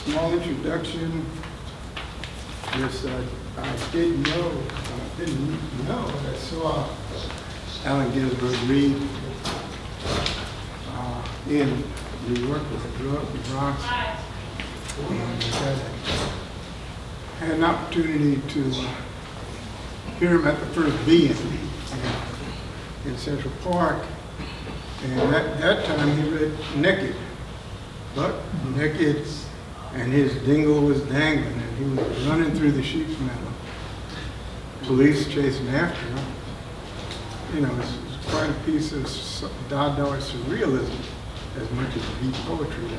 small introduction. Yes, I didn't know that I saw Allen Ginsberg read in New York as I grew up in the Bronx. And I had an opportunity to hear him at the first Beatest in Central Park. And at that time he read Naked, but naked, and his dingle was dangling, and he was running through the sheep's meadow. Police chasing after him. You know, it's quite a piece of Dada surrealism as much as beat poetry.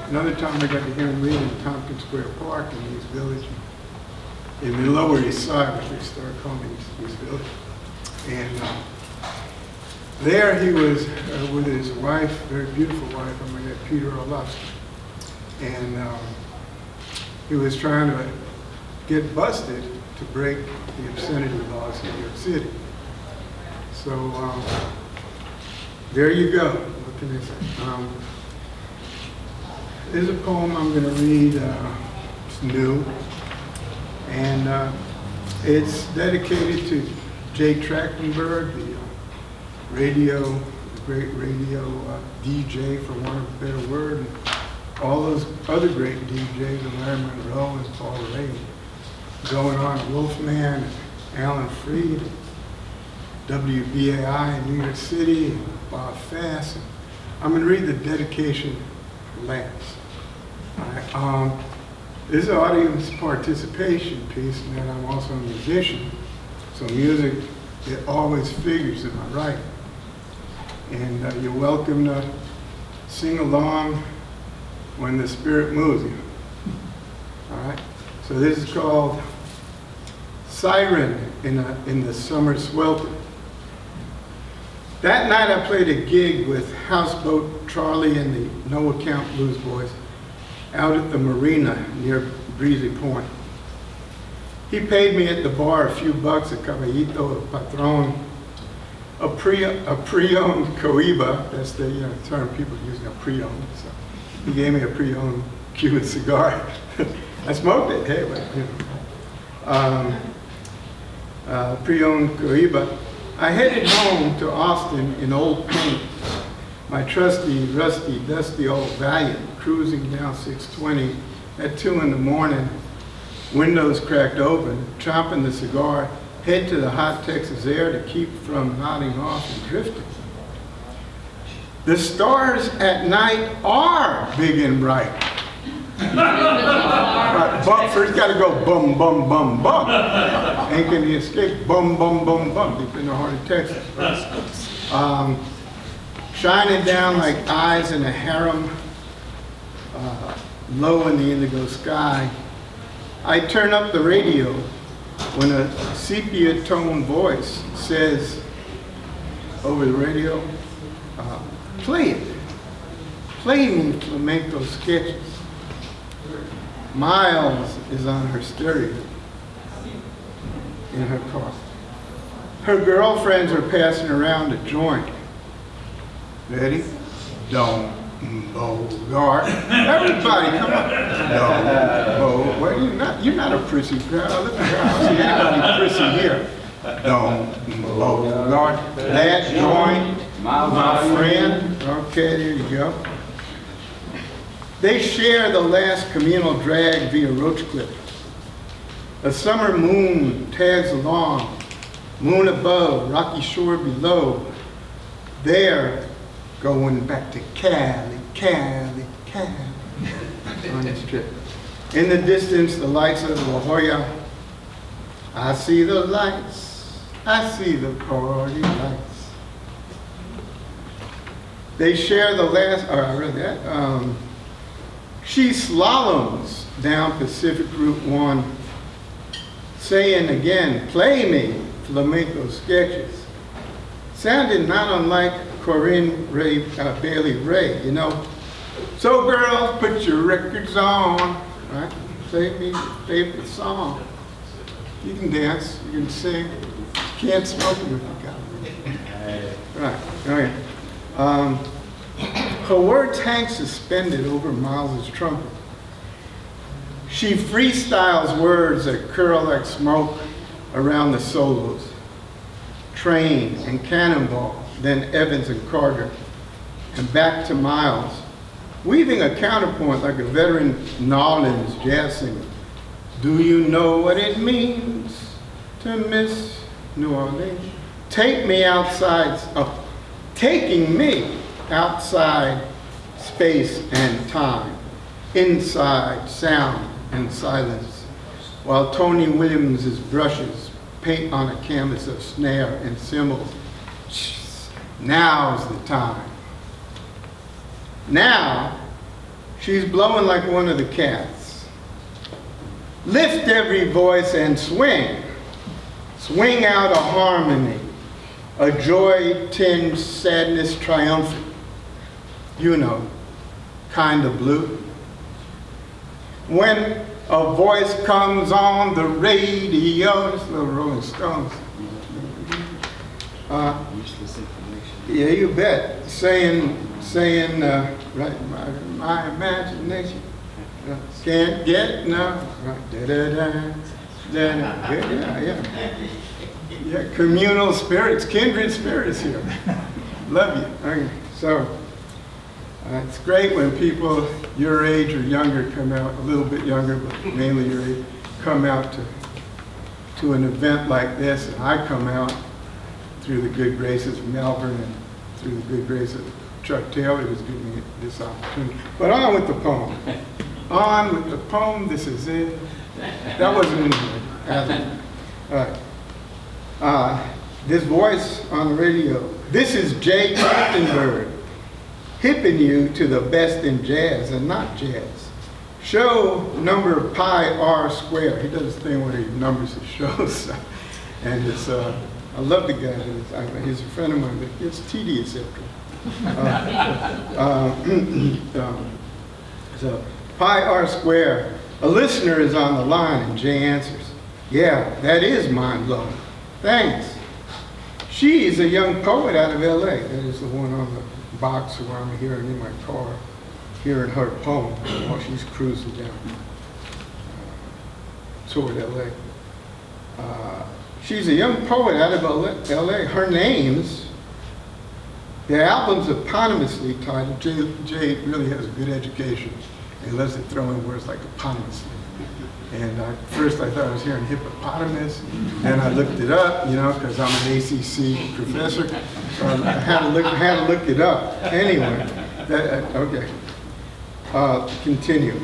Another time I got to hear him read in Tompkins Square Park in East Village, in the Lower East Side, which they started calling East Village. And there he was with his wife, very beautiful wife, I'm going to get Peter Orlovsky. And he was trying to get busted to break the obscenity laws in New York City. So there you go. What can I say? There's a poem I'm going to read. It's new. And it's dedicated to Jay Trachtenberg, the great radio DJ, for want of a better word, and all those other great DJs, Larry Monroe and Paul Ray, going on, Wolfman, and Alan Freed, WBAI in New York City, and Bob Fass. I'm going to read the dedication to Lance. All right. This is an audience participation piece, and then I'm also a musician, so music, it always figures in my writing. And you're welcome to sing along when the spirit moves you. All right? So this is called Siren in the Summer Swelter. That night I played a gig with Houseboat Charlie and the No Account Blues Boys out at the marina near Breezy Point. He paid me at the bar a few bucks, a caballito, a patron, a pre-owned cohiba. That's the term people use now, pre-owned. So he gave me a pre-owned Cuban cigar. I smoked it, hey, but pre-owned cohiba. I headed home to Austin in old paint, my trusty, rusty, dusty old Valiant, cruising down 620 at 2 in the morning, windows cracked open, chomping the cigar, head to the hot Texas air to keep from nodding off and drifting. The stars at night are big and bright. But first got to go bum, bum, bum, bum. Ain't gonna escape bum, bum, bum, bum, deep in the heart of Texas. Shining down like eyes in a harem, low in the indigo sky. I turn up the radio when a sepia tone voice says over the radio, play it. Play me flamenco sketches. Miles is on her stereo in her car. Her girlfriends are passing around a joint. Ready? Don't Bogart. Everybody, come on. Don't well, you're not a prissy crowd. Look at her. I don't see anybody prissy here. Don't Bogart. That joint, my friend. Okay, there you go. They share the last communal drag via roach clip. A summer moon tags along, moon above, rocky shore below. They're going back to Cali, Cali, Cali on this trip. In the distance, the lights of La Jolla. I see the lights, I see the party lights. They share the last, I read that. She slaloms down Pacific Route 1, saying again, play me flamenco sketches. Sounded not unlike Corinne Bailey Ray, you know. So girls, put your records on, right? Play me your favorite song. You can dance, you can sing, you can't smoke them if you got it. Right, okay. Her words hang suspended over Miles's trumpet. She freestyles words that curl like smoke around the solos. Train and Cannonball, then Evans and Carter, and back to Miles, weaving a counterpoint like a veteran Nolans jazz singer. Do you know what it means to miss New Orleans? Take me outside, taking me outside space and time, inside sound and silence, while Tony Williams's brushes paint on a canvas of snare and cymbals. Now's the time. Now, she's blowing like one of the cats. Lift every voice and swing. Swing out a harmony, a joy-tinged sadness triumphant. You know, kind of blue. When a voice comes on the radio, this little Rolling Stones. Yeah, you bet. Saying, right, my imagination can't get no. Right, yeah, communal spirits, kindred spirits here. Love you. Okay, so it's great when people your age or younger come out, a little bit younger, but mainly your age, come out to an event like this, and I come out through the good graces of Malvern and through the good graces of Chuck Taylor, who's giving me this opportunity. But on with the poem. On with the poem, this is it. That wasn't in there. All right. This voice on the radio. This is Jay Trachtenberg, hipping you to the best in jazz and not jazz. Show number pi r square. He does this thing where he numbers his shows. And it's, I love the guy. He's a friend of mine, but it's tedious after. So pi r square. A listener is on the line and Jay answers, yeah, that is mind-blowing. Thanks. She's a young poet out of LA. That is the one on the box where I'm hearing in my car, hearing her poem while she's cruising down toward LA. She's a young poet out of LA. Her name's, the album's eponymously titled. Jay really has a good education. He loves to throw in words like eponymously. And first I thought I was hearing hippopotamus, then I looked it up, you know, because I'm an ACC professor, so I had to look it up. Anyway, okay. Continue.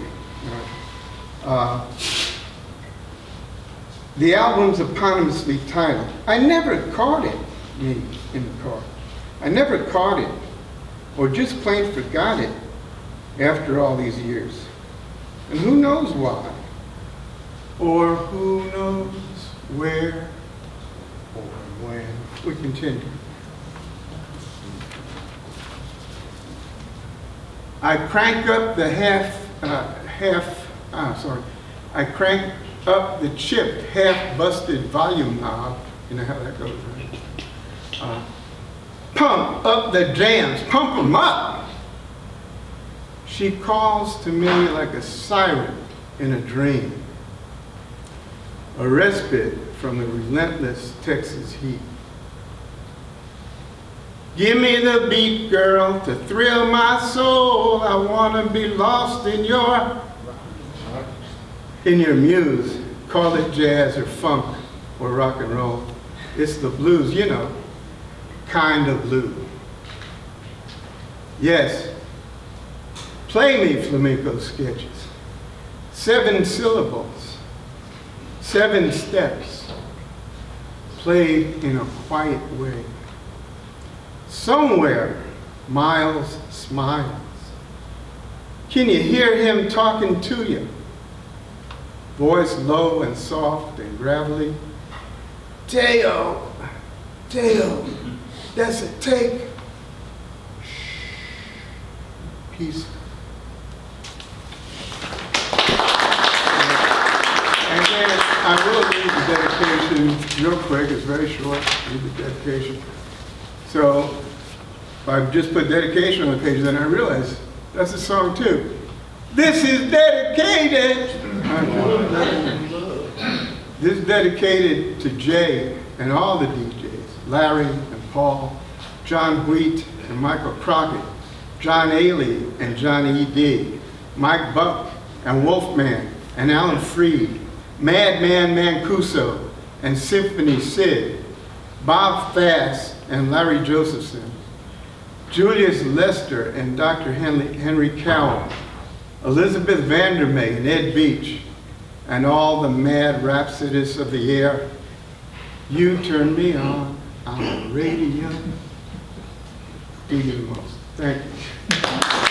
The album's eponymously titled. I never caught it, me in the car. I never caught it, or just plain forgot it after all these years. And who knows why? Or who knows where or when. We continue. I crank up the I crank up the chipped, half-busted volume knob. You know how that goes, right? Pump up the jams, pump them up. She calls to me like a siren in a dream. A respite from the relentless Texas heat. Give me the beat, girl, to thrill my soul. I want to be lost in your muse. Call it jazz or funk or rock and roll. It's the blues, you know, kind of blue. Yes, play me flamenco sketches. 7 syllables. 7 steps, played in a quiet way. Somewhere, Miles smiles. Can you hear him talking to you? Voice low and soft and gravelly. Deo, Deo, that's a take. Shh, peace. And then I will read the dedication real quick. It's very short. Read the dedication. So if I just put dedication on the page, then I realize that's a song too. This is dedicated This is dedicated to Jay and all the DJs, Larry and Paul, John Wheat and Michael Crockett, John Ailey and Johnny E.D., Mike Buck and Wolfman and Alan Freed, Madman Mancuso and Symphony Sid, Bob Fass and Larry Josephson, Julius Lester and Dr. Henry Cowell, Elizabeth Vandermeer and Ed Beach, and all the mad rhapsodists of the air. You turn me on the radio. Do you the most. Thank you.